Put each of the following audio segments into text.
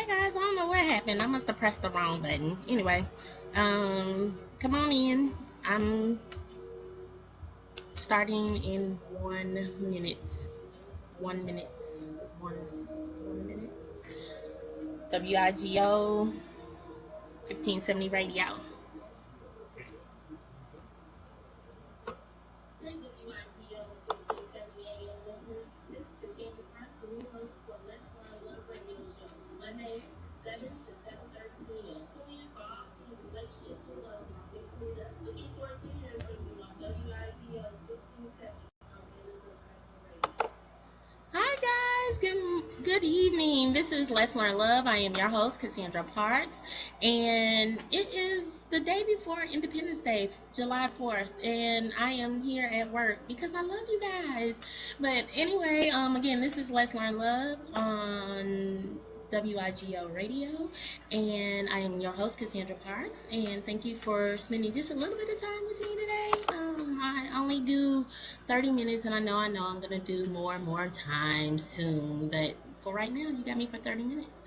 Guys, I don't know what happened. I must have pressed the wrong button. Anyway, come on in. I'm starting in 1 minute. 1 minute. One minute. WIGO 1570 radio. Hey, WIGO 1570 AM listeners. This is Cassandra Press, the new host for Let's Learn Love radio show. Monday, 7 to 7:30 p.m. Tune in for all things relationships and love while mixing it up. Looking forward to hearing from you on WIGO 1570 on Venezuela Radio. Hi guys, good evening. This is Let's Learn Love. I am your host, Cassandra Parks, and it is the day before Independence Day, July 4th, and I am here at work because I love you guys. But anyway, again, this is Let's Learn Love on WIGO Radio, and I am your host, Cassandra Parks, and thank you for spending just a little bit of time with me today. I only do 30 minutes, and I know I'm going to do more and more time soon, but for right now, you got me for 30 minutes.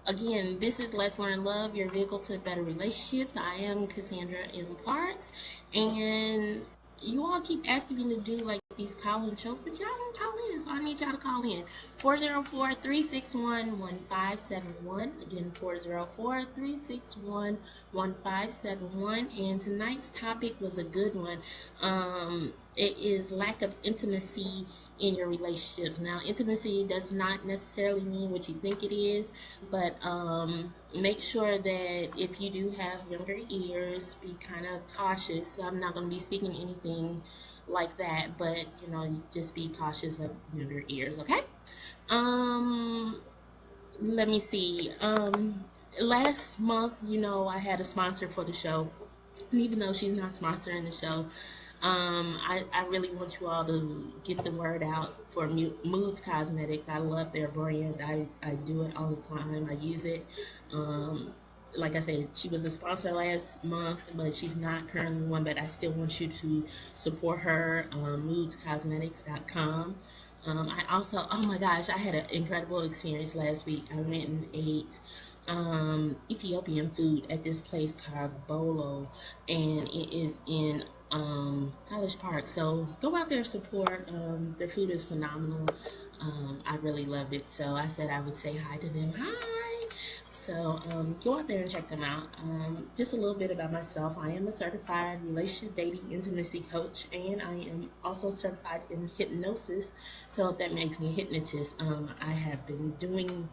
Again, this is Let's Learn Love, your vehicle to better relationships. I am Cassandra M. Parks, and you all keep asking me to do like these call-in shows, but y'all don't call in, so I need y'all to call in. 404-361-1571. Again, 404-361-1571. And tonight's topic was a good one. It is lack of intimacy in your relationships. Now, intimacy does not necessarily mean what you think it is, but make sure that if you do have younger ears, be kind of cautious. So I'm not going to be speaking anything like that, but just be cautious of younger ears, okay? Let me see. Last month, I had a sponsor for the show, and even though she's not sponsoring the show, I really want you all to get the word out for Moods Cosmetics. I love their brand. I do it all the time. I use it. Like I said, she was a sponsor last month, but she's not currently one, but I still want you to support her, moodscosmetics.com. I also, oh my gosh, I had an incredible experience last week. I went and ate Ethiopian food at this place called Bolo, and it is in College Park. So go out there, support. Their food is phenomenal. I really loved it. So I said I would say hi to them. Hi! So go out there and check them out. Just a little bit about myself. I am a certified relationship, dating, intimacy coach, and I am also certified in hypnosis. So that makes me a hypnotist. I have been doing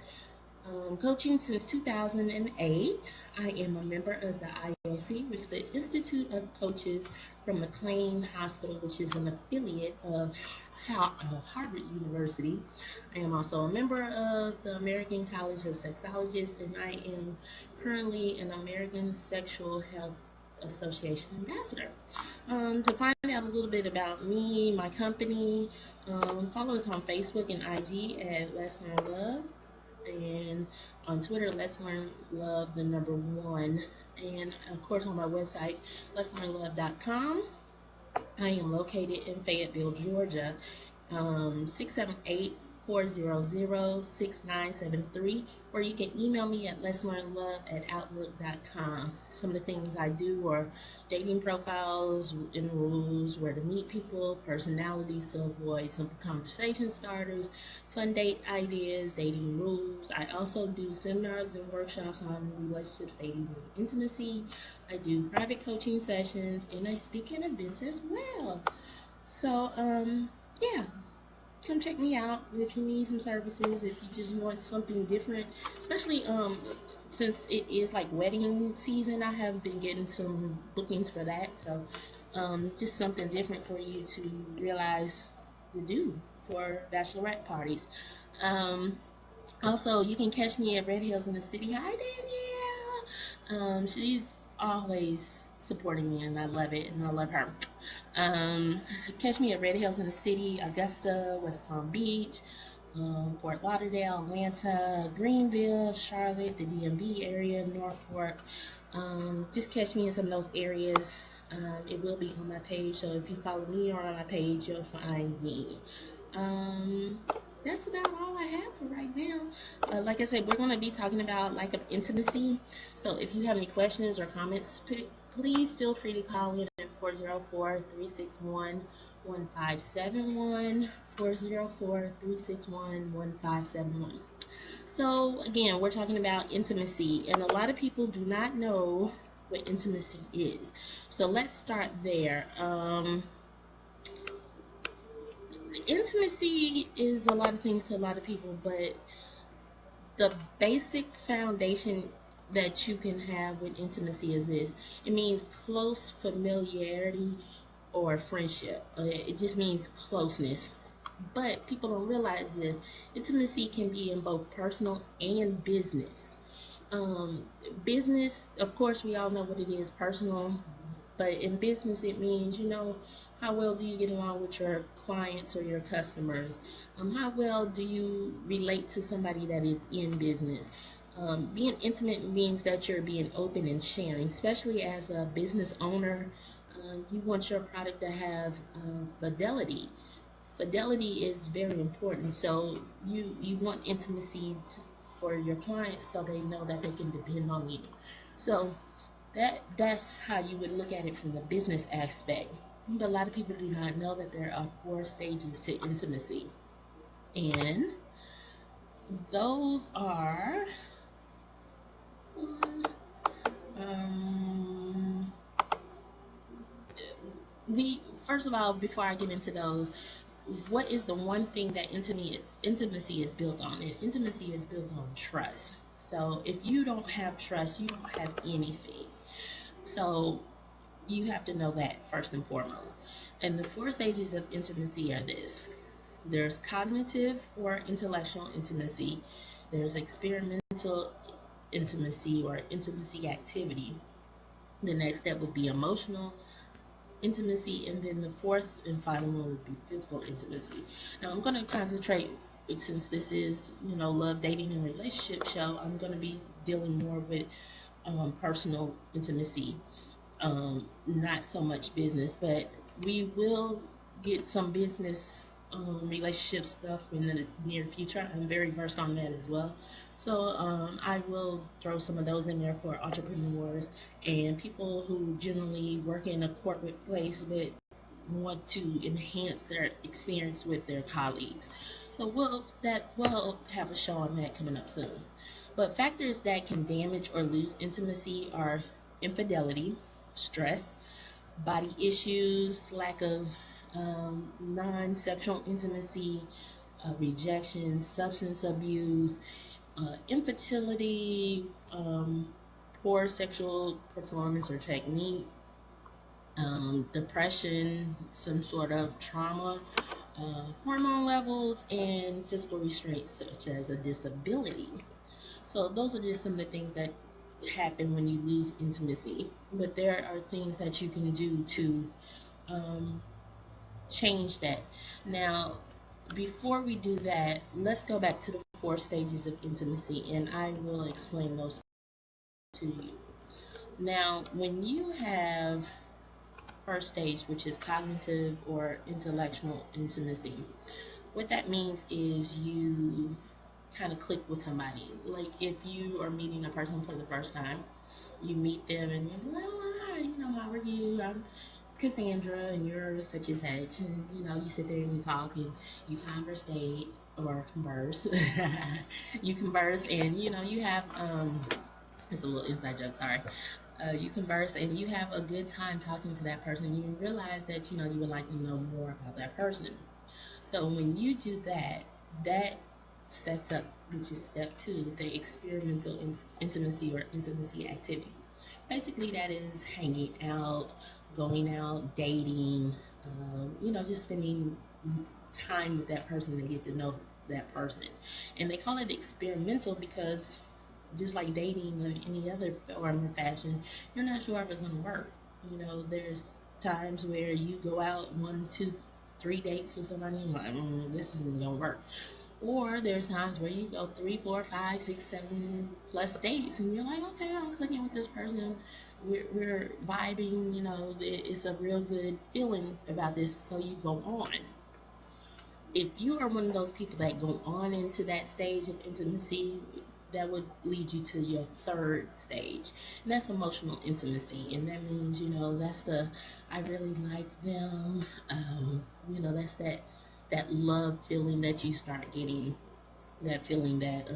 coaching since 2008. I am a member of the IOC, which is the Institute of Coaches from McLean Hospital, which is an affiliate of Harvard University. I am also a member of the American College of Sexologists, and I am currently an American Sexual Health Association ambassador. To find out a little bit about me, my company, follow us on Facebook and IG at Let's Learn Love, and on Twitter, Let's Learn Love, the number 1, and of course on my website, letslearnlove.com. I am located in Fayetteville, Georgia, 678-400-6973, or you can email me at letslearnlove@outlook.com. Some of the things I do are dating profiles and rules, where to meet people, personalities to avoid, simple conversation starters, fun date ideas, dating rules. I also do seminars and workshops on relationships, dating, and intimacy. I do private coaching sessions, and I speak at events as well. So, yeah, come check me out if you need some services, if you just want something different, especially since it is like wedding season. I have been getting some bookings for that, so just something different for you to realize to do for bachelorette parties. Also, you can catch me at Red Hills in the City. Hi, Danielle. She's always supporting me, and I love it, and I love her. Catch me at Red Hills in the City, Augusta, West Palm Beach, Fort Lauderdale, Atlanta, Greenville, Charlotte, the DMV area, Northport. Just catch me in some of those areas. It will be on my page, so if you follow me or on my page, you'll find me. that's about all I have for right now. Like I said, we're going to be talking about lack of intimacy. So if you have any questions or comments, please feel free to call in at 404-361-1571, 404-361-1571. So again, we're talking about intimacy, and a lot of people do not know what intimacy is. So let's start there. Intimacy is a lot of things to a lot of people, but the basic foundation that you can have with intimacy is this: it means close familiarity or friendship. It just means closeness. But people don't realize this: intimacy can be in both personal and business. Um, Business, of course, we all know what it is, personal, but in business, it means, how well do you get along with your clients or your customers? How well do you relate to somebody that is in business? Being intimate means that you're being open and sharing, especially as a business owner. You want your product to have fidelity. Fidelity is very important. So you want intimacy for your clients, so they know that they can depend on you. So that's how you would look at it from the business aspect. But a lot of people do not know that there are 4 stages to intimacy, and those are um, we first of all, before I get into those, what is the one thing that intimacy is built on? And intimacy is built on trust. So if you don't have trust, you don't have anything. So you have to know that first and foremost. And the 4 stages of intimacy are this: there's cognitive or intellectual intimacy, there's experimental intimacy or intimacy activity. The next step would be emotional intimacy, and then the fourth and final one would be physical intimacy. Now I'm going to concentrate, since this is, love, dating, and relationship show, I'm going to be dealing more with personal intimacy, not so much business, but we will get some business relationship stuff in the near future. I'm very versed on that as well. So I will throw some of those in there for entrepreneurs and people who generally work in a corporate place but want to enhance their experience with their colleagues. So we'll have a show on that coming up soon. But factors that can damage or lose intimacy are infidelity, stress, body issues, lack of non-sexual intimacy, rejection, substance abuse, infertility, poor sexual performance or technique, depression, some sort of trauma, hormone levels, and physical restraints such as a disability. So those are just some of the things that happen when you lose intimacy. But there are things that you can do to change that. Now, before we do that, let's go back to the 4 stages of intimacy, and I will explain those to you. Now, when you have first stage, which is cognitive or intellectual intimacy, what that means is you kind of click with somebody. Like if you are meeting a person for the first time, you meet them and you're like, oh, hi, how are you? I'm Cassandra, and you're such and such, and you sit there and you talk and you conversate or converse. You converse, and you have it's a little inside joke, sorry. You converse and you have a good time talking to that person. You realize that you would like to know more about that person. So when you do that, that sets up, which is step 2, the experimental intimacy or intimacy activity. Basically, that is hanging out, going out, dating, just spending time with that person to get to know that person. And they call it experimental because just like dating or any other form of fashion, you're not sure if it's going to work. There's times where you go out 1, 2, 3 dates with somebody and you're like, this isn't going to work. Or there's times where you go 3, 4, 5, 6, 7 plus dates, and you're like, okay, I'm clicking with this person. We're vibing. It's a real good feeling about this. So you go on. if you are one of those people that go on into that stage of intimacy, that would lead you to your third stage, and that's emotional intimacy. And that means, that's the I really like them. That's that love feeling that you start getting. That feeling that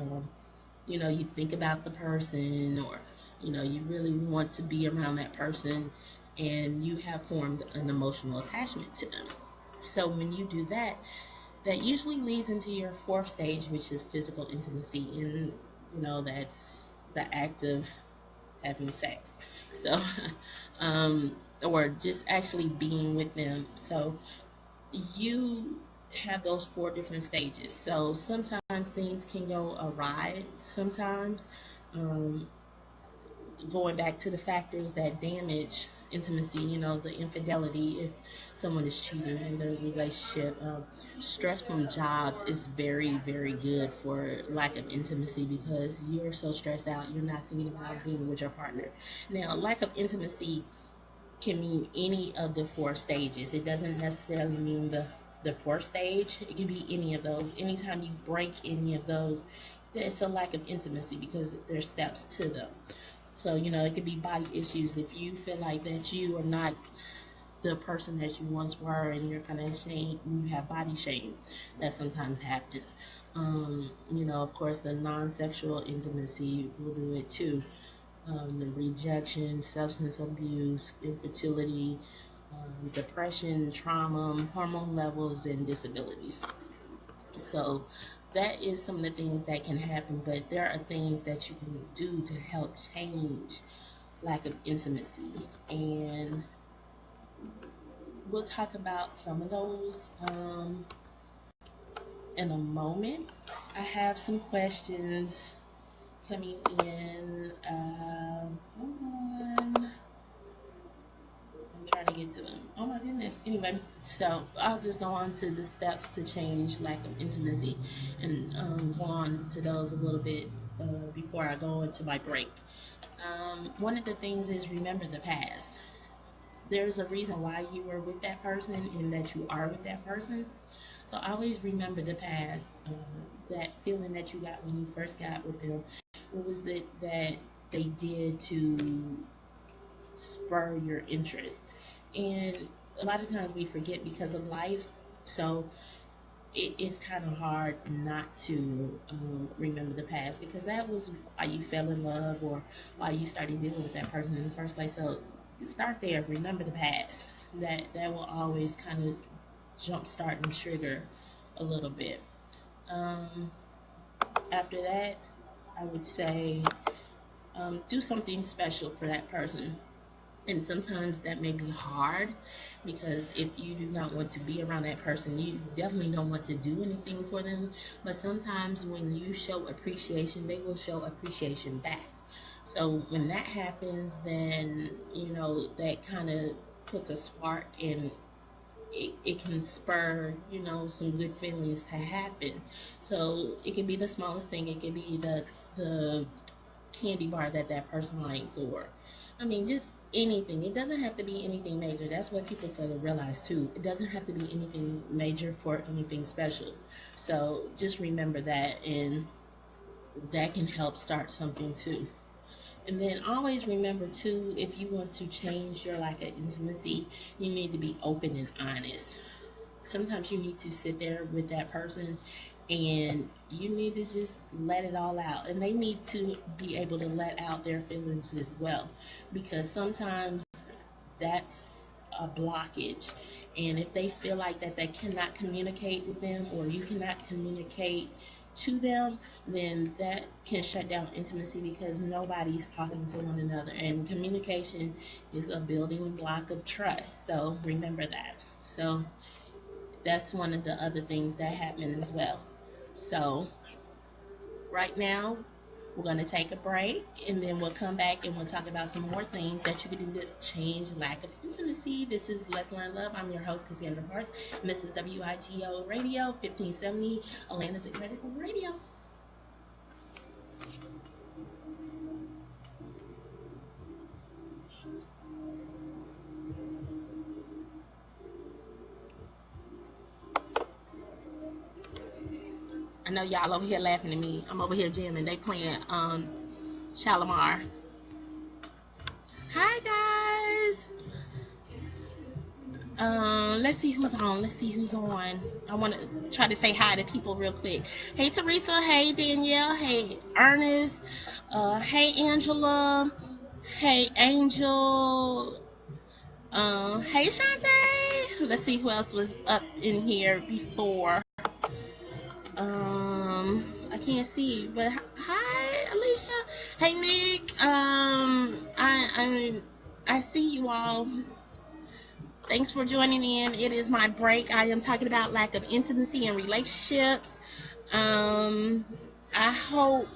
you think about the person, or you really want to be around that person, and you have formed an emotional attachment to them. So when you do that, that usually leads into your fourth stage, which is physical intimacy. And that's the act of having sex. So or just actually being with them. So you have those four different stages. So sometimes things can go awry. Sometimes um, going back to the factors that damage intimacy, the infidelity, if someone is cheating in the relationship, stress from jobs is very, very good for lack of intimacy, because you're so stressed out, you're not thinking about being with your partner. Now, lack of intimacy can mean any of the four stages. It doesn't necessarily mean the fourth stage. It can be any of those. Anytime you break any of those, it's a lack of intimacy, because there's steps to them. So, it could be body issues. If you feel like that you are not the person that you once were, and you're kind of ashamed, you have body shame, that sometimes happens. Of course, the non-sexual intimacy will do it too. The rejection, substance abuse, infertility, depression, trauma, hormone levels, and disabilities. So that is some of the things that can happen, but there are things that you can do to help change lack of intimacy. And we'll talk about some of those in a moment. I have some questions coming in. Hold on. I'm trying to get to them. Oh my goodness. Anyway, so I'll just go on to the steps to change lack of intimacy, and go on to those a little bit before I go into my break. One of the things is remember the past. There's a reason why you were with that person and that you are with that person. So always remember the past. That feeling that you got when you first got with them. What was it that they did to spur your interest? And a lot of times we forget because of life. So it's kind of hard not to remember the past, because that was why you fell in love, or why you started dealing with that person in the first place. So start there. Remember the past. That will always kind of jumpstart and trigger a little bit. Um, After that, I would say do something special for that person. And sometimes that may be hard, because if you do not want to be around that person, you definitely don't want to do anything for them. But sometimes when you show appreciation, they will show appreciation back. So when that happens, then that kind of puts a spark, and it can spur some good feelings to happen. So it can be the smallest thing. It can be the candy bar that person likes, or just anything. It doesn't have to be anything major. That's what people fail to realize too. It doesn't have to be anything major for anything special. So just remember that, and that can help start something too. And then always remember too, if you want to change your lack of intimacy, you need to be open and honest. Sometimes you need to sit there with that person, and you need to just let it all out, and they need to be able to let out their feelings as well, because sometimes that's a blockage. And if they feel like that they cannot communicate with them, or you cannot communicate to them, then that can shut down intimacy, because nobody's talking to one another, and communication is a building block of trust. So remember that. So that's one of the other things that happen as well. So right now, we're going to take a break, and then we'll come back and we'll talk about some more things that you can do to change lack of intimacy. This is Let's Learn Love. I'm your host, Cassandra Parks, and this is WIGO Radio 1570, Atlanta's Incredible Radio. I know y'all over here laughing at me. I'm over here jamming. They playing Shalimar. Hi guys. Let's see who's on. Let's see who's on. I want to try to say hi to people real quick. Hey Teresa. Hey Danielle. Hey Ernest. Hey Angela. Hey Angel. Hey Shantae. Let's see who else was up in here before. I can't see, but hi Alicia. Hey Nick. I see you all. Thanks for joining in. It is my break. I am talking about lack of intimacy in relationships. I hope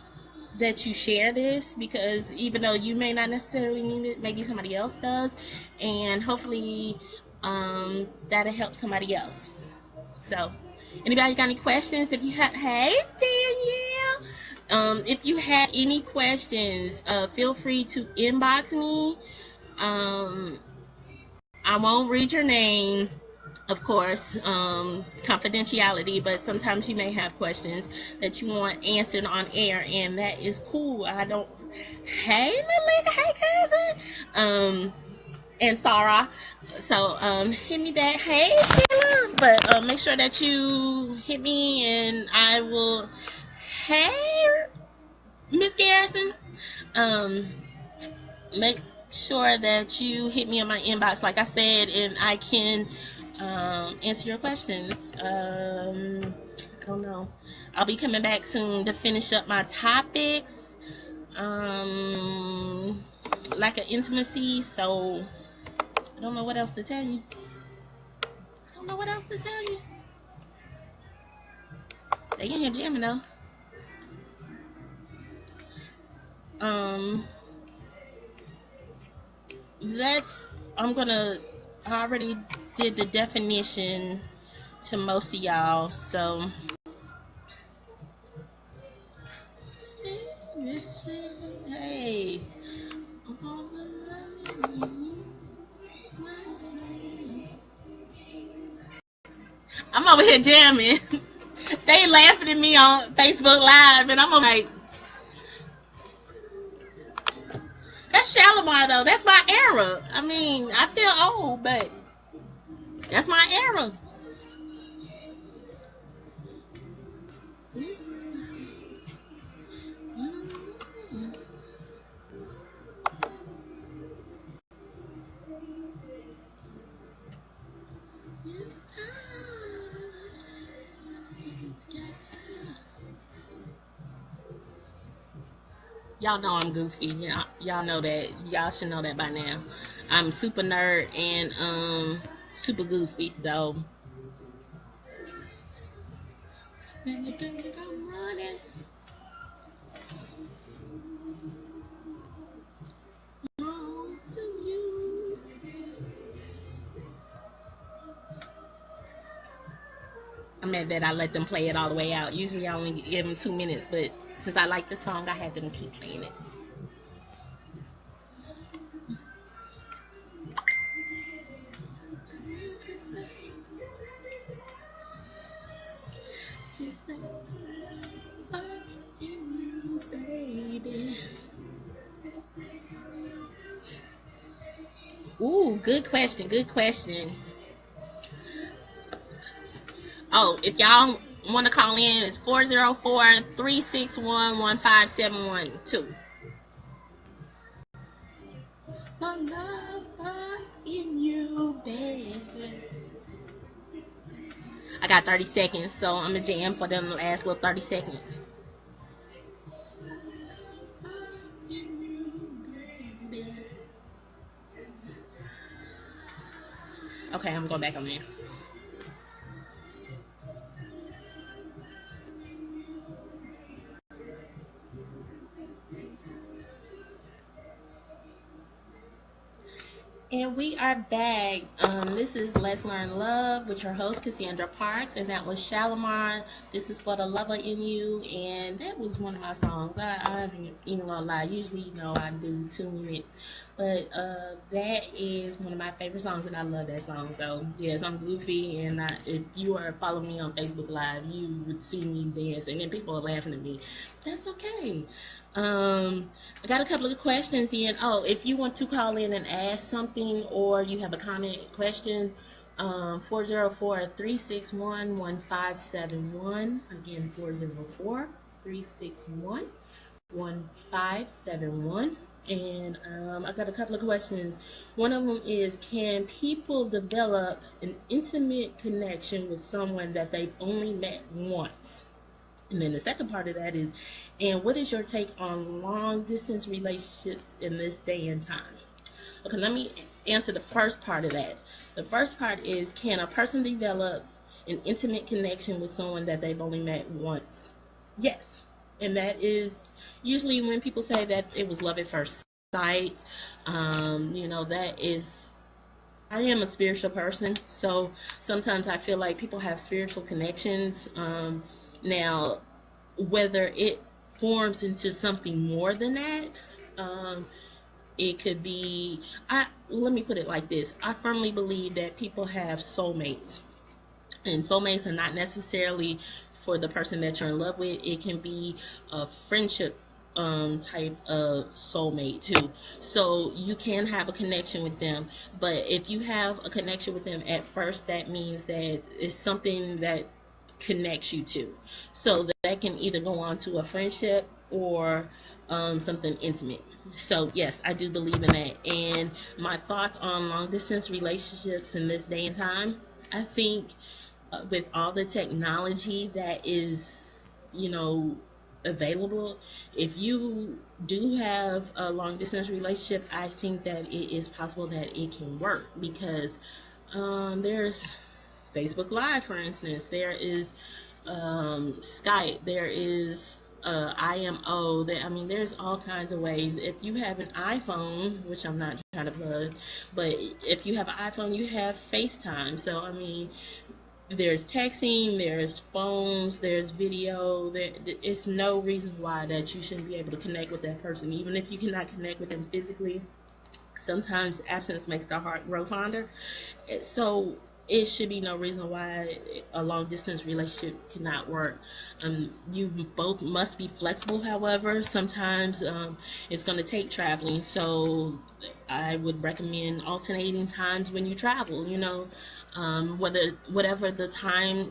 that you share this, because even though you may not necessarily need it, maybe somebody else does, and hopefully that'll help somebody else. So, anybody got any questions? If you have, hey Danielle, if you have any questions, feel free to inbox me. I won't read your name, of course, confidentiality, but sometimes you may have questions that you want answered on air, and that is cool. I don't, hey Malika, hey cousin, and Sarah. So hit me back, hey Sheila, but make sure that you hit me and I will, hey Miss Garrison, make sure that you hit me on my inbox, like I said, and I can answer your questions. I don't know. I'll be coming back soon to finish up my topics, like an intimacy. So I don't know what else to tell you. I don't know what else to tell you. They in here jamming though. I already did the definition to most of y'all, so hey, I'm over here jamming. They laughing at me on Facebook Live, and I'm like, that's Shalimar though. That's my era. I mean, I feel old, but that's my era. Y'all know I'm goofy. Y'all know that. Y'all should know that by now. I'm super nerd and super goofy. So I'm running. I'm mad that I let them play it all the way out. Usually I only give them 2 minutes, but since I like the song, I had them keep playing it. Ooh, good question. Good question. Oh, if y'all want to call in, it's 404-361-1571-2. In you, baby. I got 30 seconds, so I'm going to jam for them last little 30 seconds. Okay, I'm going back on there. And we are back. This is Let's Learn Love with your host, Cassandra Parks, and that was Shalimar. This is for the lover in you, and that was one of my songs. I ain't even gonna lie. Usually, I do 2 minutes, but that is one of my favorite songs, and I love that song. So, yes, I'm goofy, and if you are following me on Facebook Live, you would see me dance, and then people are laughing at me. That's okay. I got a couple of questions in. Oh, if you want to call in and ask something or you have a comment, question, 404-361-1571. Again, 404-361-1571. And I got a couple of questions. One of them is, can people develop an intimate connection with someone that they've only met once? And then the second part of that is, and what is your take on long distance relationships in this day and time? Okay, let me answer the first part of that. The first part is, can a person develop an intimate connection with someone that they've only met once? Yes. And that is usually when people say that it was love at first sight. That is, I am a spiritual person, so sometimes I feel like people have spiritual connections. Now, whether it forms into something more than that, it could be. Let me put it like this: I firmly believe that people have soulmates, and soulmates are not necessarily for the person that you're in love with. It can be a friendship type of soulmate too. So you can have a connection with them, but if you have a connection with them at first, that means that it's something that connects you to. So that can either go on to a friendship or something intimate. So yes, I do believe in that. And my thoughts on long distance relationships in this day and time, I think with all the technology that is, available, if you do have a long distance relationship, I think that it is possible that it can work, because there's Facebook Live, for instance. There is Skype. There is IMO. There's all kinds of ways. If you have an iPhone, which I'm not trying to plug, but if you have an iPhone, you have FaceTime. So, there's texting, there's phones, there's video. It's no reason why that you shouldn't be able to connect with that person, even if you cannot connect with them physically. Sometimes absence makes the heart grow fonder. So it should be no reason why a long distance relationship cannot work. You both must be flexible. However, sometimes it's going to take traveling. So I would recommend alternating times when you travel. Whatever the time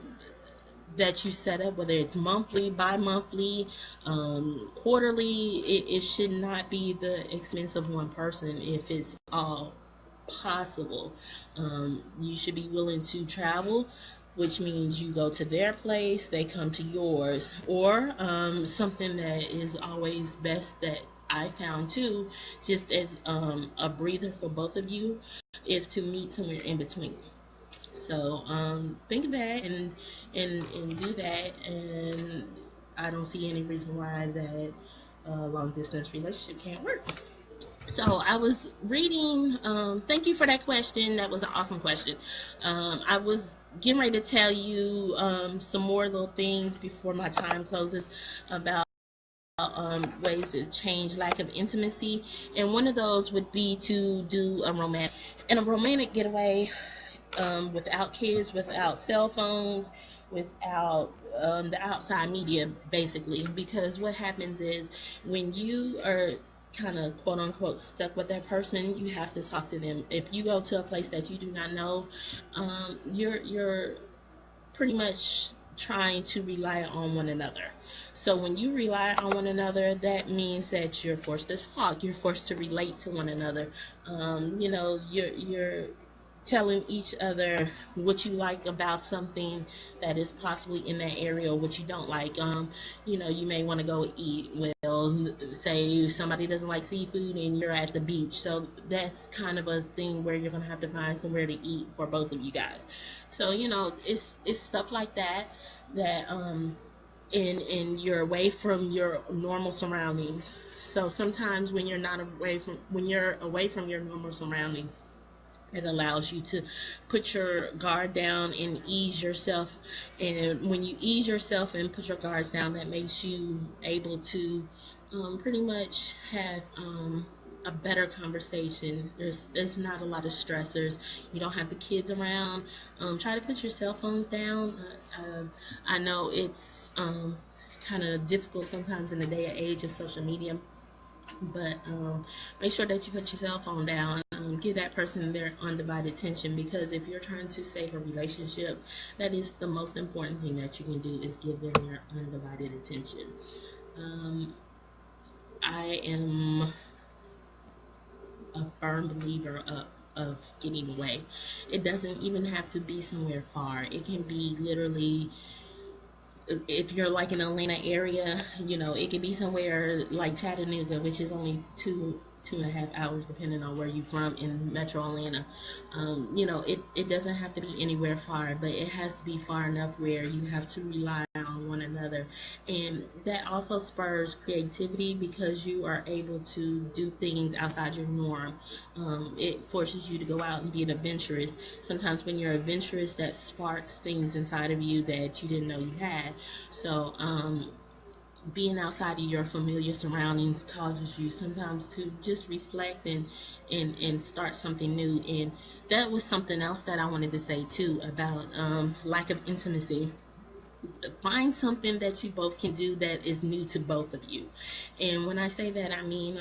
that you set up, whether it's monthly, bi-monthly, quarterly, it should not be the expense of one person if it's all possible. You should be willing to travel, which means you go to their place, they come to yours, or something that is always best that I found too, just as a breather for both of you, is to meet somewhere in between. So think of that and do that, and I don't see any reason why that long distance relationship can't work. So I was reading. Thank you for that question. That was an awesome question. I was getting ready to tell you some more little things before my time closes about ways to change lack of intimacy, and one of those would be to do a romantic getaway, without kids, without cell phones, without the outside media, basically. Because what happens is, when you are kind of quote unquote stuck with that person, you have to talk to them. If you go to a place that you do not know, you're pretty much trying to rely on one another. So when you rely on one another, that means that you're forced to talk, you're forced to relate to one another. You're telling each other what you like about something that is possibly in that area, or what you don't like. You may want to go eat. Well, say somebody doesn't like seafood and you're at the beach, so that's kind of a thing where you're gonna have to find somewhere to eat for both of you guys. So it's stuff like that and you're away from your normal surroundings. So sometimes when you're away from your normal surroundings, It allows you to put your guard down and ease yourself. And when you ease yourself and put your guards down, that makes you able to pretty much have a better conversation. There's not a lot of stressors. You don't have the kids around. Try to put your cell phones down. I know it's kind of difficult sometimes in the day and age of social media, but make sure that you put your cell phone down. Give that person their undivided attention, because if you're trying to save a relationship, that is the most important thing that you can do, is give them their undivided attention. um, I am a firm believer of getting away. It doesn't even have to be somewhere far. It can be literally, if you're like in Atlanta area, it could be somewhere like Chattanooga, which is only two and a half hours, depending on where you're from in Metro Atlanta. It doesn't have to be anywhere far, but it has to be far enough where you have to rely on one another, and that also spurs creativity because you are able to do things outside your norm. It forces you to go out and be an adventurous. Sometimes when you're adventurous, that sparks things inside of you that you didn't know you had. So being outside of your familiar surroundings causes you sometimes to just reflect and start something new. And that was something else that I wanted to say too about lack of intimacy. Find something that you both can do that is new to both of you. And when I say that, I mean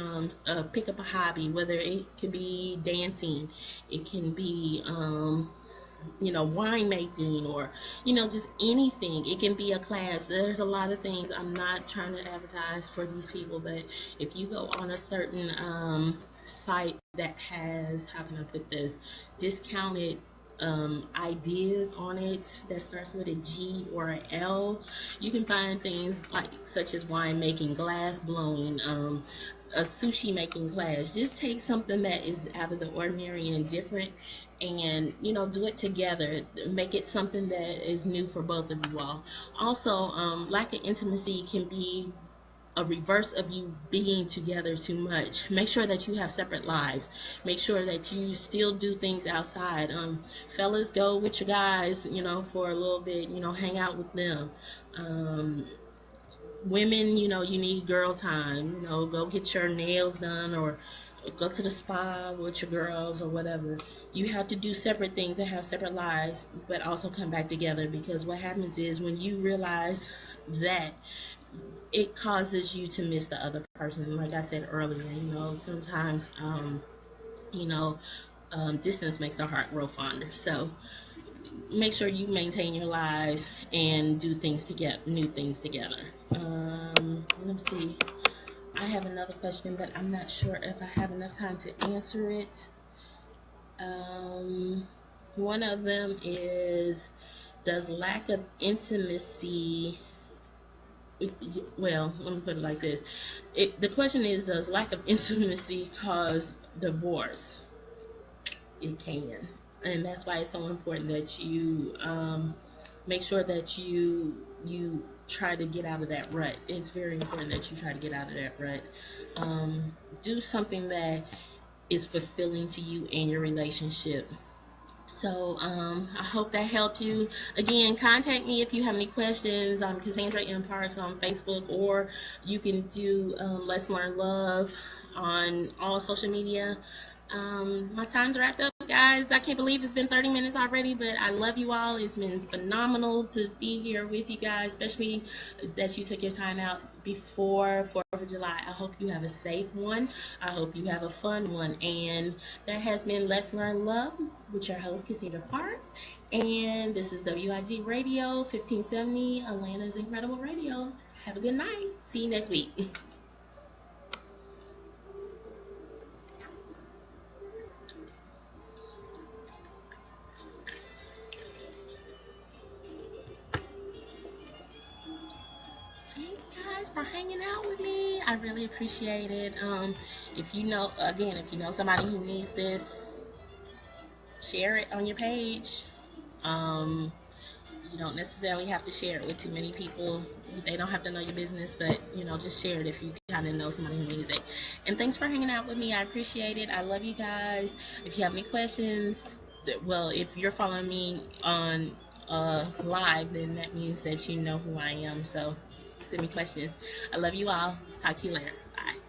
pick up a hobby, whether it could be dancing, it can be winemaking, or just anything. It can be a class. There's a lot of things. I'm not trying to advertise for these people, but if you go on a certain site that has, how can I put this, discounted ideas on it that starts with a G or a L, you can find things like such as winemaking, glass blowing, a sushi making class. Just take something that is out of the ordinary and different, and do it together. Make it something that is new for both of you all. Also, lack of intimacy can be a reverse of you being together too much. Make sure that you have separate lives. Make sure that you still do things outside. Fellas, go with your guys, for a little bit, hang out with them. Women, you need girl time. Go get your nails done, or go to the spa with your girls, or whatever. You have to do separate things and have separate lives, but also come back together, because what happens is when you realize that, it causes you to miss the other person. Like I said earlier, sometimes distance makes the heart grow fonder. So make sure you maintain your lives and do things together, new things together. Let's see. I have another question, but I'm not sure if I have enough time to answer it. One of them is, does lack of intimacy, well, let me put it like this. The question is, does lack of intimacy cause divorce? It can. And that's why it's so important that you make sure that you try to get out of that rut. It's very important that you try to get out of that rut. Do something that is fulfilling to you and your relationship. So I hope that helped you. Again, contact me if you have any questions. I'm Cassandra M. Parks on Facebook, or you can do Let's Learn Love on all social media. My time's wrapped up, guys. I can't believe it's been 30 minutes already, but I love you all. It's been phenomenal to be here with you guys, especially that you took your time out before 4th of July. I hope you have a safe one. I hope you have a fun one. And that has been Let's Learn Love with your host, Cassandra Parks. And this is WIG Radio 1570, Atlanta's Incredible Radio. Have a good night. See you next week. Thanks, guys, for hanging out with me. I really appreciate it. If you know somebody who needs this, share it on your page. You don't necessarily have to share it with too many people. They don't have to know your business, but just share it if you got kind of know somebody who needs it. And thanks for hanging out with me. I appreciate it. I love you guys. If you have any questions, well, if you're following me on live, then that means that you know who I am. So send me questions. I love you all. Talk to you later. Bye.